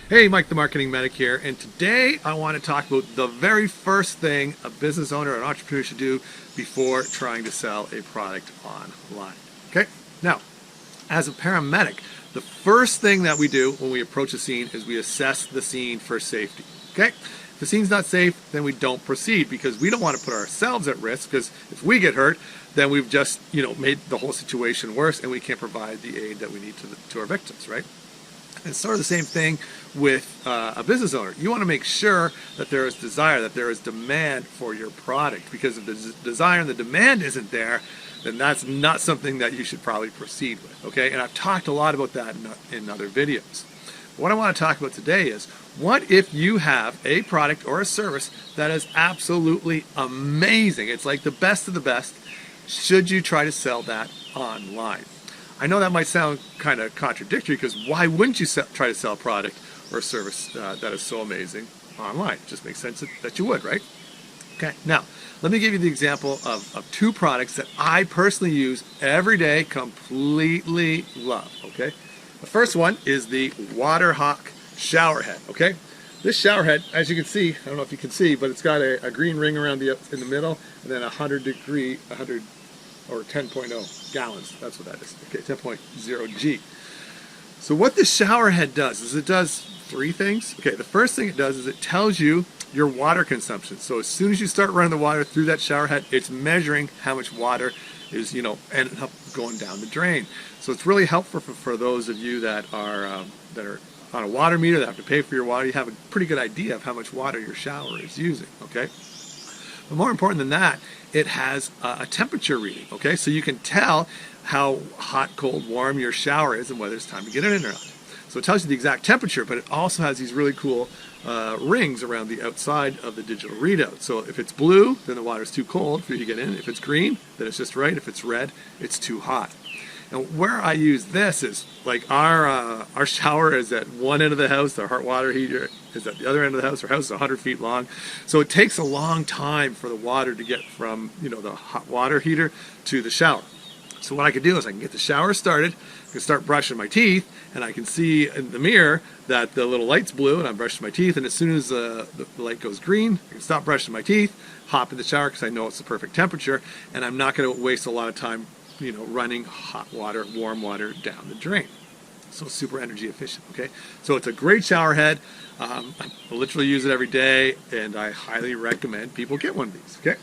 Hey, Mike the Marketing Medic here, and today I want to talk about the very first thing a business owner or an entrepreneur should do before trying to sell a product online. Okay? Now, as a paramedic, the first thing that we do when we approach a scene is we assess the scene for safety. Okay? If the scene's not safe, then we don't proceed because we don't want to put ourselves at risk, because if we get hurt, then we've just, made the whole situation worse and we can't provide the aid that we need to our victims, right? It's sort of the same thing with a business owner. You want to make sure that there is desire, that there is demand for your product, because if the desire and the demand isn't there, then that's not something that you should probably proceed with, okay? And I've talked a lot about that in other videos. What I want to talk about today is, what if you have a product or a service that is absolutely amazing? It's like the best of the best. Should you try to sell that online? I know that might sound kind of contradictory, because why wouldn't you try to sell a product or a service that is so amazing online? It just makes sense that you would, right? Okay, now let me give you the example of two products that I personally use every day, completely love, okay? The first one is the WaterHawk shower head, okay? This shower head, as you can see, I don't know if you can see, but it's got a green ring around in the middle, and then 100 or 10.0 gallons. That's what that is. Okay, 10.0 G. So what this shower head does is it does three things. Okay, the first thing it does is it tells you your water consumption. So as soon as you start running the water through that shower head, it's measuring how much water is, ending up going down the drain. So it's really helpful for those of you that are on a water meter, that have to pay for your water. You have a pretty good idea of how much water your shower is using, okay? But more important than that, it has a temperature reading, okay? So you can tell how hot, cold, warm your shower is and whether it's time to get in or not. So it tells you the exact temperature, but it also has these really cool rings around the outside of the digital readout. So if it's blue, then the water's too cold for you to get in. If it's green, then it's just right. If it's red, it's too hot. And where I use this is, like, our shower is at one end of the house, the hot water heater is at the other end of the house. Our house is 100 feet long, so it takes a long time for the water to get from the hot water heater to the shower. So what I can do is I can get the shower started, I can start brushing my teeth, and I can see in the mirror that the little light's blue, and I'm brushing my teeth, and as soon as the light goes green, I can stop brushing my teeth, hop in the shower because I know it's the perfect temperature, and I'm not going to waste a lot of time running hot water, warm water down the drain. So super energy efficient, okay? So it's a great shower head. I literally use it every day, and I highly recommend people get one of these, okay?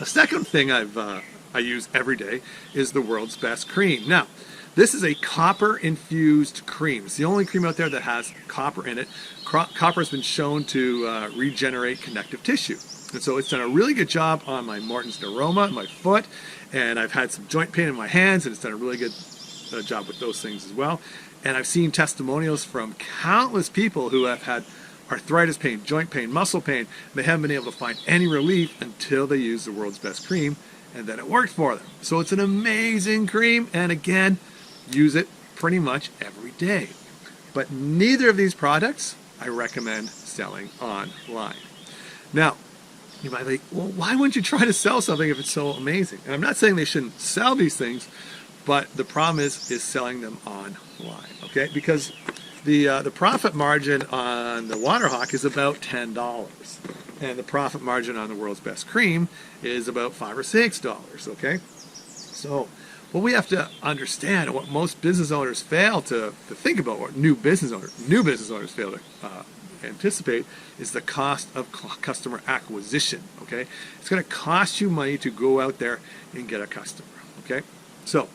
The second thing I use every day is the world's best cream. Now, this is a copper-infused cream. It's the only cream out there that has copper in it. Copper has been shown to regenerate connective tissue. And so it's done a really good job on my Morton's neuroma, my foot, and I've had some joint pain in my hands, and it's done a really good job with those things as well. And I've seen testimonials from countless people who have had arthritis pain, joint pain, muscle pain. They haven't been able to find any relief until they use the world's best cream, and then it worked for them. So it's an amazing cream, and again, use it pretty much every day. But neither of these products I recommend selling online. Now, you might be like, well, why wouldn't you try to sell something if it's so amazing? And I'm not saying they shouldn't sell these things, but the problem is selling them online, okay? Because the profit margin on the WaterHawk is about $10, and the profit margin on the world's best cream is about $5 or $6, okay? So what we have to understand, and what most business owners fail to think about, what new business owners fail to anticipate, is the cost of customer acquisition, okay? It's going to cost you money to go out there and get a customer, okay? So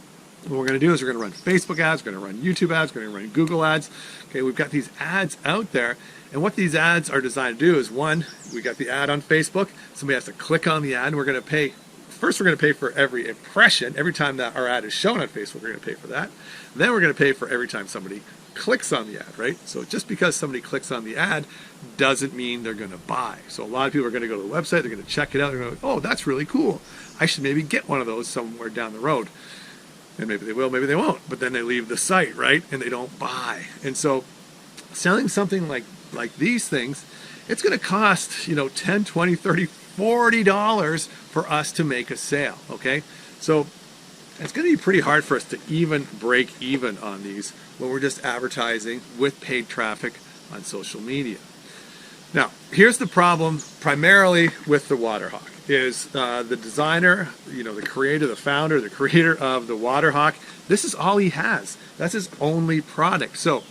what we're going to do is we're going to run Facebook ads, we're going to run YouTube ads, we're going to run Google ads, okay? We've got these ads out there, and what these ads are designed to do is, one, we got the ad on Facebook, somebody has to click on the ad, and we're going to pay. First, we're going to pay for every impression. Every time that our ad is shown on Facebook, we're going to pay for that. Then we're going to pay for every time somebody clicks on the ad, right? So just because somebody clicks on the ad doesn't mean they're going to buy. So a lot of people are going to go to the website, they're going to check it out, they're going to go, oh, that's really cool. I should maybe get one of those somewhere down the road. And maybe they will, maybe they won't. But then they leave the site, right? And they don't buy. And so selling something like these things, it's going to cost, $10, $20, $30, $40 for us to make a sale, okay? So it's going to be pretty hard for us to even break even on these when we're just advertising with paid traffic on social media. Now, here's the problem primarily with the Waterhawk is the designer, the creator, the founder, the creator of the Waterhawk, this is all he has. That's his only product. So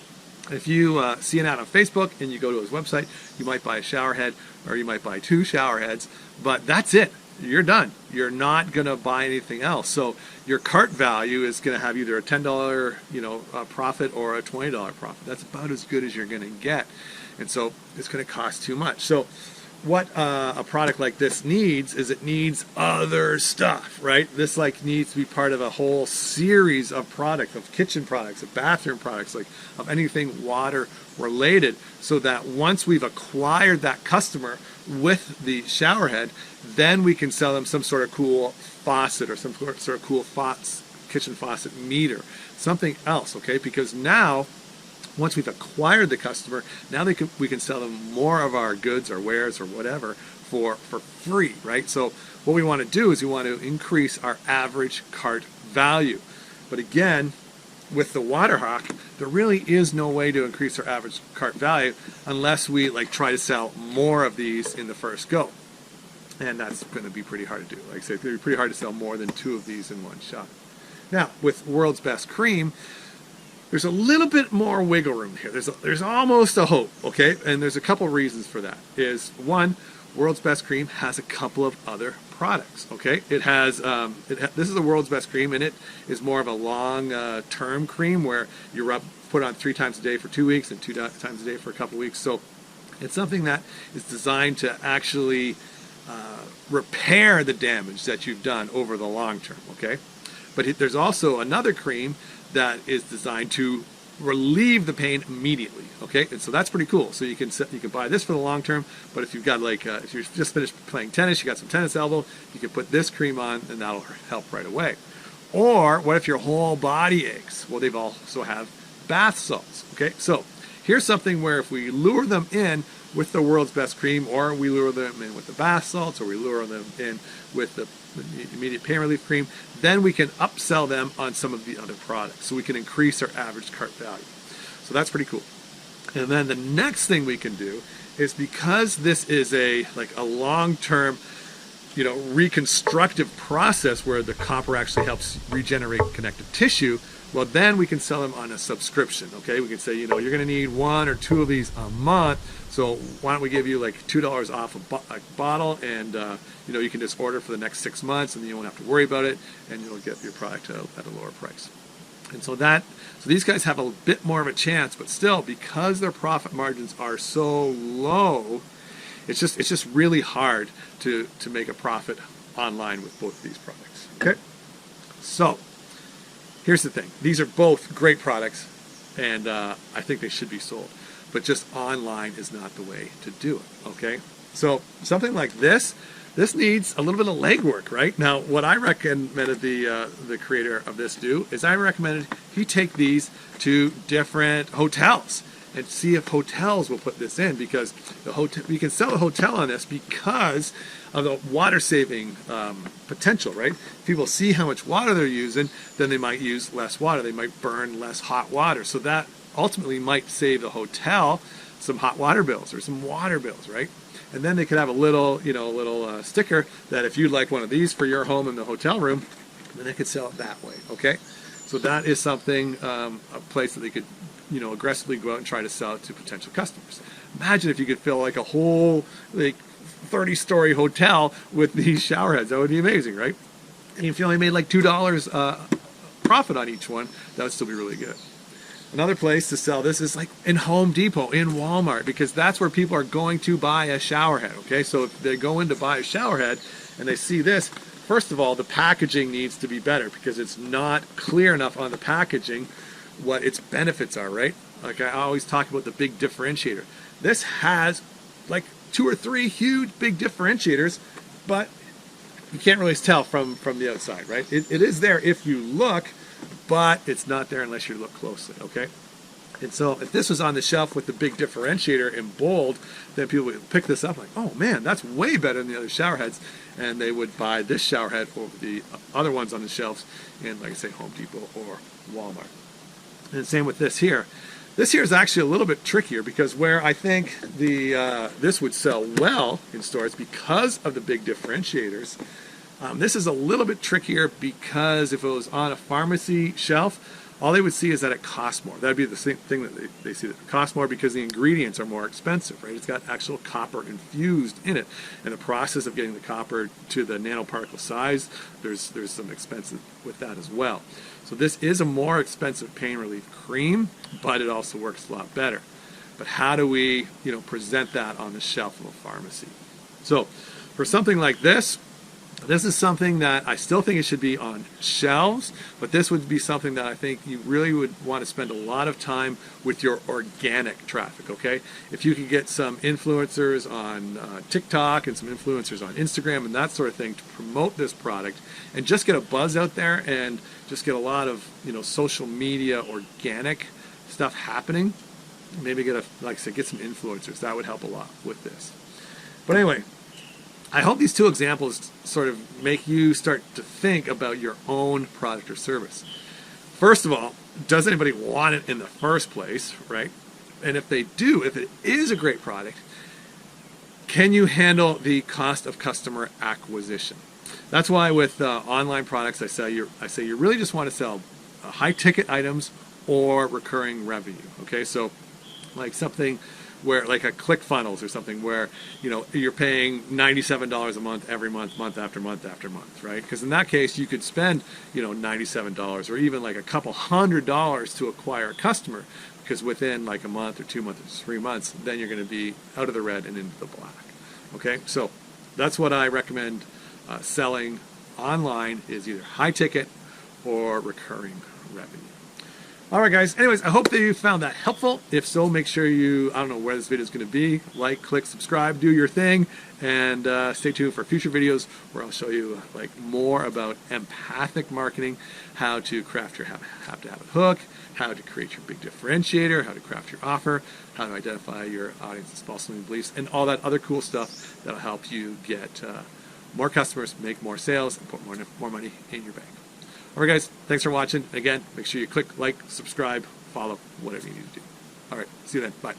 if you see an ad on Facebook and you go to his website, you might buy a shower head or you might buy 2 shower heads, but that's it. You're done. You're not going to buy anything else. So your cart value is going to have either a $10 profit or a $20 profit. That's about as good as you're going to get. And so it's going to cost too much. So what a product like this needs is it needs other stuff, right? This needs to be part of a whole series of products, of kitchen products, of bathroom products, of anything water related, so that once we've acquired that customer with the shower head, then we can sell them some sort of cool faucet or some sort of cool kitchen faucet meter, something else, okay? Because now, once we've acquired the customer, now we can sell them more of our goods or wares or whatever for free, right? So what we want to do is we want to increase our average cart value. But again, with the Waterhawk, there really is no way to increase our average cart value unless we try to sell more of these in the first go. And that's going to be pretty hard to do. Like I said, it's going to be pretty hard to sell more than 2 of these in one shot. Now, with World's Best Cream, there's a little bit more wiggle room here. There's almost a hope, okay? And there's a couple reasons for that. Is one, World's Best Cream has a couple of other products, okay? It has, this is the World's Best Cream, and it is more of a long-term cream where you put on 3 times a day for 2 weeks and 2 times a day for a couple weeks. So it's something that is designed to actually repair the damage that you've done over the long term, okay? But there's also another cream that is designed to relieve the pain immediately, okay? And so that's pretty cool. So you can buy this for the long term, but if you've got if you've just finished playing tennis, you got some tennis elbow, you can put this cream on and that'll help right away. Or what if your whole body aches? Well, they've also have bath salts, okay? So here's something where if we lure them in with the World's Best Cream, or we lure them in with the bath salts, or we lure them in with the immediate pain relief cream, then we can upsell them on some of the other products. So we can increase our average cart value. So that's pretty cool. And then the next thing we can do is, because this is a long-term, reconstructive process where the copper actually helps regenerate connective tissue, well, then we can sell them on a subscription, okay? We can say, you're going to need 1 or 2 of these a month, so why don't we give you $2 off a bottle, and you can just order for the next 6 months, and then you won't have to worry about it, and you'll get your product at a lower price. And so these guys have a bit more of a chance, but still, because their profit margins are so low, it's just really hard to make a profit online with both of these products. Okay, so here's the thing: these are both great products, and I think they should be sold. But just online is not the way to do it, okay? So something like this needs a little bit of legwork, right? Now, what I recommended the creator of this do is I recommended he take these to different hotels and see if hotels will put this in, because you can sell a hotel on this because of the water-saving potential, right? If people see how much water they're using, then they might use less water. They might burn less hot water. So that ultimately might save the hotel some hot water bills or some water bills, right? And then they could have a little sticker that if you'd like one of these for your home in the hotel room, then they could sell it that way, okay? So that is something, a place that they could, aggressively go out and try to sell it to potential customers. Imagine if you could fill a whole 30-story hotel with these shower heads. That would be amazing, right? And if you only made $2 profit on each one, that would still be really good. Another place to sell this is in Home Depot, in Walmart, because that's where people are going to buy a shower head, okay? So if they go in to buy a shower head and they see this, first of all, the packaging needs to be better because it's not clear enough on the packaging what its benefits are, right? Like I always talk about the big differentiator. This has 2 or 3 huge big differentiators, but you can't really tell from the outside, right? It is there if you look, but it's not there unless you look closely, okay? And so if this was on the shelf with the big differentiator in bold, then people would pick this up oh man, that's way better than the other shower heads, and they would buy this shower head over the other ones on the shelves in, Home Depot or Walmart. And same with this here. This here is actually a little bit trickier because where I think this would sell well in stores because of the big differentiators, this is a little bit trickier because if it was on a pharmacy shelf, all they would see is that it costs more. That would be the same thing that they see, that it costs more because the ingredients are more expensive, right? It's got actual copper infused in it. And the process of getting the copper to the nanoparticle size, there's some expense with that as well. So this is a more expensive pain relief cream, but it also works a lot better. But how do we, present that on the shelf of a pharmacy? So for something like this is something that I still think it should be on shelves, but this would be something that I think you really would want to spend a lot of time with your organic traffic, okay? If you could get some influencers on TikTok and some influencers on Instagram and that sort of thing to promote this product and just get a buzz out there and just get a lot of, social media organic stuff happening, maybe get get some influencers. That would help a lot with this. But anyway, I hope these two examples sort of make you start to think about your own product or service. First of all, does anybody want it in the first place, right? And if they do, if it is a great product, can you handle the cost of customer acquisition? That's why with online products, I say you really just want to sell high-ticket items or recurring revenue. Okay, so like something where, like a ClickFunnels or something where you're paying $97 a month every month, month after month after month, right? Because in that case, you could spend $97 or even like a couple $100 to acquire a customer, because within like a month or 2 months or 3 months, then you're going to be out of the red and into the black. Okay, so that's what I recommend selling online, is either high ticket or recurring revenue. All right, guys. Anyways, I hope that you found that helpful. If so, make sure I don't know where this video is going to be. Like, click, subscribe, do your thing, and stay tuned for future videos where I'll show you more about empathic marketing, how to craft your have to have a hook, how to create your big differentiator, how to craft your offer, how to identify your audience's false limiting beliefs, and all that other cool stuff that'll help you get more customers, make more sales, and put more money in your bank. All right, guys, thanks for watching. Again, make sure you click like, subscribe, follow, whatever you need to do. All right, see you then. Bye.